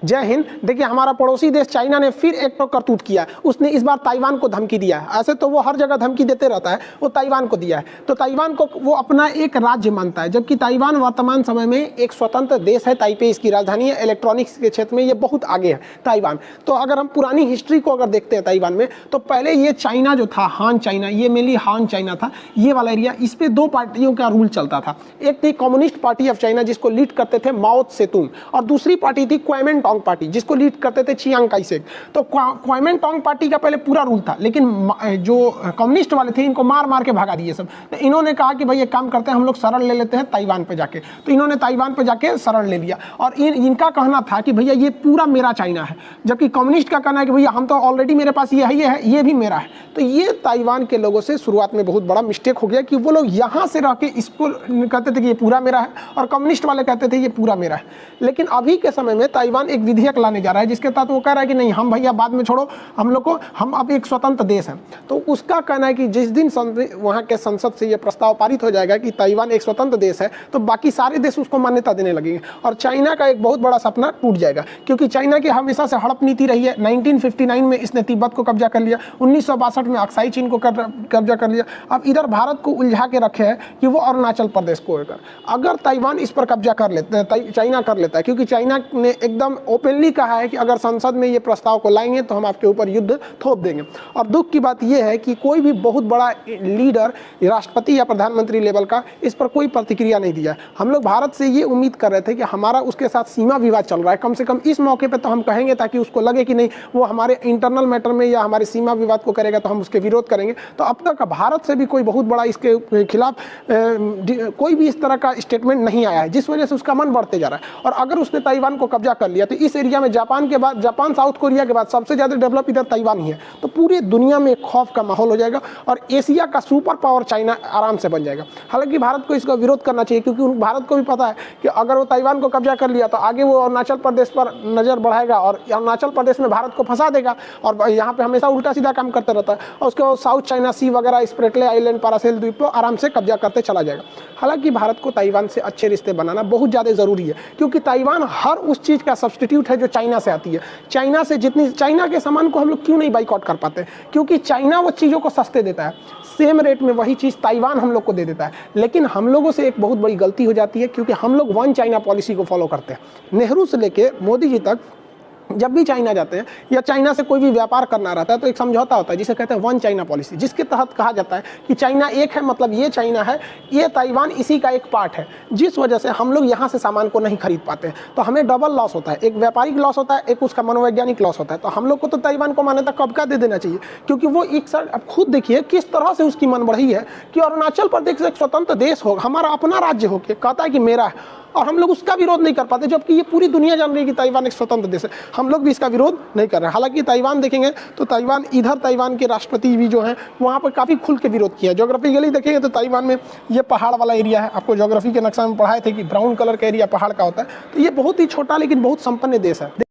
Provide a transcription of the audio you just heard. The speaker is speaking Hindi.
जय हिंद। देखिए, हमारा पड़ोसी देश चाइना ने फिर एक तो करतूत किया। उसने इस बार ताइवान को धमकी दिया है। ऐसे तो वो हर जगह धमकी देते रहता है, वो ताइवान को दिया है। तो ताइवान को वो अपना एक राज्य मानता है, जबकि ताइवान वर्तमान समय में एक स्वतंत्र देश है। ताइपे इसकी राजधानी है। इलेक्ट्रॉनिक्स के क्षेत्र में ये बहुत आगे है ताइवान। तो अगर हम पुरानी हिस्ट्री को अगर देखते हैं ताइवान में, तो पहले ये चाइना जो था, हान चाइना, ये मेनली हान चाइना था, ये वाला एरिया, इस पे दो पार्टियों का रूल चलता था। एक थी कम्युनिस्ट पार्टी ऑफ चाइना, जिसको लीड करते थे माओ त्से-तुंग, और दूसरी पार्टी थी क्वामिंटांग पार्टी, जिसको लीड करते थे चियांग काई-शेक। तो क्वामिंटांग पार्टी का पहले पूरा रूल था, लेकिन जो कम्युनिस्ट वाले थे इनको मार मार के भगा दिए सब। तो इन्होंने कहा कि भाई एक काम करते हैं, हम लोग शरण ले लेते हैं ताइवान पे जाके। तो इन्होंने ताइवान पे जाके शरण ले लिया, और इनका कहना था कि भैया ये पूरा मेरा चाइना है, जबकि कम्युनिस्ट का कहना है कि भैया हम तो ऑलरेडी, मेरे पास ये है, ये भी मेरा है। तो ये ताइवान के लोगों से शुरुआत में बहुत बड़ा मिस्टेक हो गया कि वो लोग यहाँ से रह के इसको कहते थे कि ये पूरा मेरा है, और कम्युनिस्ट वाले कहते थे ये पूरा मेरा है। लेकिन अभी के समय में ताइवान एक विधेयक लाने जा रहा है, जिसके तहत वो कह रहा है कि नहीं, हम भैया बाद में छोड़ो, हम लोग को, हम अब एक स्वतंत्र देश है। तो उसका कहना है कि जिस दिन वहाँ के संसद से ये प्रस्ताव पारित हो जाएगा कि ताइवान एक स्वतंत्र देश है, तो बाकी सारे देश उसको मान्यता देने लगेंगे, और चाइना का एक बहुत बड़ा सपना टूट जाएगा। क्योंकि चाइना की हमेशा से हड़प नीति रही है। 1959 में इसने तिब्बत को कब्जा कर लिया, 1962 में अक्साई चीन को कब्जा कर लिया। अब इधर भारत को उलझा के रखे है कि वो अरुणाचल प्रदेश को लेकर, अगर ताइवान इस पर कब्जा कर लेते हैं, चाइना कर लेता है, क्योंकि चाइना ने एकदम ओपनली कहा है कि अगर संसद में ये प्रस्ताव को लाएंगे तो हम आपके ऊपर युद्ध थोप देंगे। और दुख की बात यह है कि कोई भी बहुत बड़ा लीडर, राष्ट्रपति या प्रधानमंत्री लेवल का, इस पर कोई प्रतिक्रिया नहीं दिया। हम लोग भारत से ये उम्मीद कर रहे थे कि हमारा उसके साथ सीमा विवाद चल रहा है, कम से कम इस मौके पर तो हम कहेंगे, ताकि उसको लगे कि नहीं, वो हमारे इंटरनल मैटर में या हमारे सीमा विवाद को करेगा तो हम उसके विरोध करेंगे। तो अब तक भारत से भी कोई बहुत बड़ा इसके खिलाफ कोई भी इस तरह का स्टेटमेंट नहीं आया है, जिस वजह से उसका मन बढ़ते जा रहा है। और अगर उसने ताइवान को कब्जा कर लिया तो इस एरिया में जापान के बाद, जापान साउथ कोरिया के बाद सबसे ज़्यादा डेवलप इधर ताइवान ही है। तो पूरी दुनिया में एक खौफ का माहौल हो जाएगा, और एशिया का सुपर पावर चाइना आराम से बन जाएगा। हालांकि भारत को इसका विरोध करना चाहिए, क्योंकि भारत को भी पता है कि अगर वो ताइवान को कब्जा कर लिया तो आगे वो अरुणाचल प्रदेश पर नज़र बढ़ाएगा, और अरुणाचल प्रदेश में भारत को फंसा देगा, और यहाँ पे हमेशा उल्टा सीधा काम करता रहता है। और उसके बाद साउथ चाइना सी वगैरह, स्प्रेटले आइलैंड, पारासेल द्वीप पर आराम से कब्जा करते चला जाएगा। हालांकि भारत को ताइवान से अच्छे रिश्ते बनाना बहुत ज़्यादा ज़रूरी है, क्योंकि ताइवान हर उस चीज़ का सब्स्टिट्यूट है जो चाइना से आती है। चाइना से जितनी, चाइना के सामान को हम लोग क्यों नहीं बाइकआउट कर पाते? क्योंकि चाइना वो चीज़ों को सस्ते देता है, सेम रेट में वही चीज़ ताइवान हम लोग को दे देता है। लेकिन हम लोगों से एक बहुत बड़ी गलती हो जाती है, क्योंकि हम लोग वन चाइना पॉलिसी को फॉलो करते हैं। नेहरू से लेके मोदी जी तक जब भी चाइना जाते हैं या चाइना से कोई भी व्यापार करना रहता है, तो एक समझौता होता है जिसे कहते हैं वन चाइना पॉलिसी, जिसके तहत कहा जाता है कि चाइना एक है, मतलब ये चाइना है, ये ताइवान इसी का एक पार्ट है। जिस वजह से हम लोग यहाँ से सामान को नहीं खरीद पाते हैं, तो हमें डबल लॉस होता है, एक व्यापारिक लॉस होता है, एक उसका मनोवैज्ञानिक लॉस होता है। तो हम लोग को तो ताइवान को मान्यता कब का दे देना चाहिए, क्योंकि वो एक सर, अब खुद देखिए किस तरह से उसकी मन बढ़ी है कि अरुणाचल प्रदेश एक स्वतंत्र देश हो, हमारा अपना राज्य हो के कहता है कि मेरा है, और हम लोग उसका विरोध नहीं कर पाते, जबकि ये पूरी दुनिया जान रही है कि ताइवान एक स्वतंत्र देश है। हम लोग भी इसका विरोध नहीं कर रहे हैं। हालांकि ताइवान देखेंगे तो ताइवान, इधर ताइवान के राष्ट्रपति भी जो हैं वहाँ पर काफ़ी खुल के विरोध किया है। ज्योग्राफिकली देखेंगे तो ताइवान में ये पहाड़ वाला एरिया है। आपको ज्योग्राफी के नक्शा में पढ़ाए थे कि ब्राउन कलर का एरिया पहाड़ का होता है। तो ये बहुत ही छोटा लेकिन बहुत संपन्न देश है।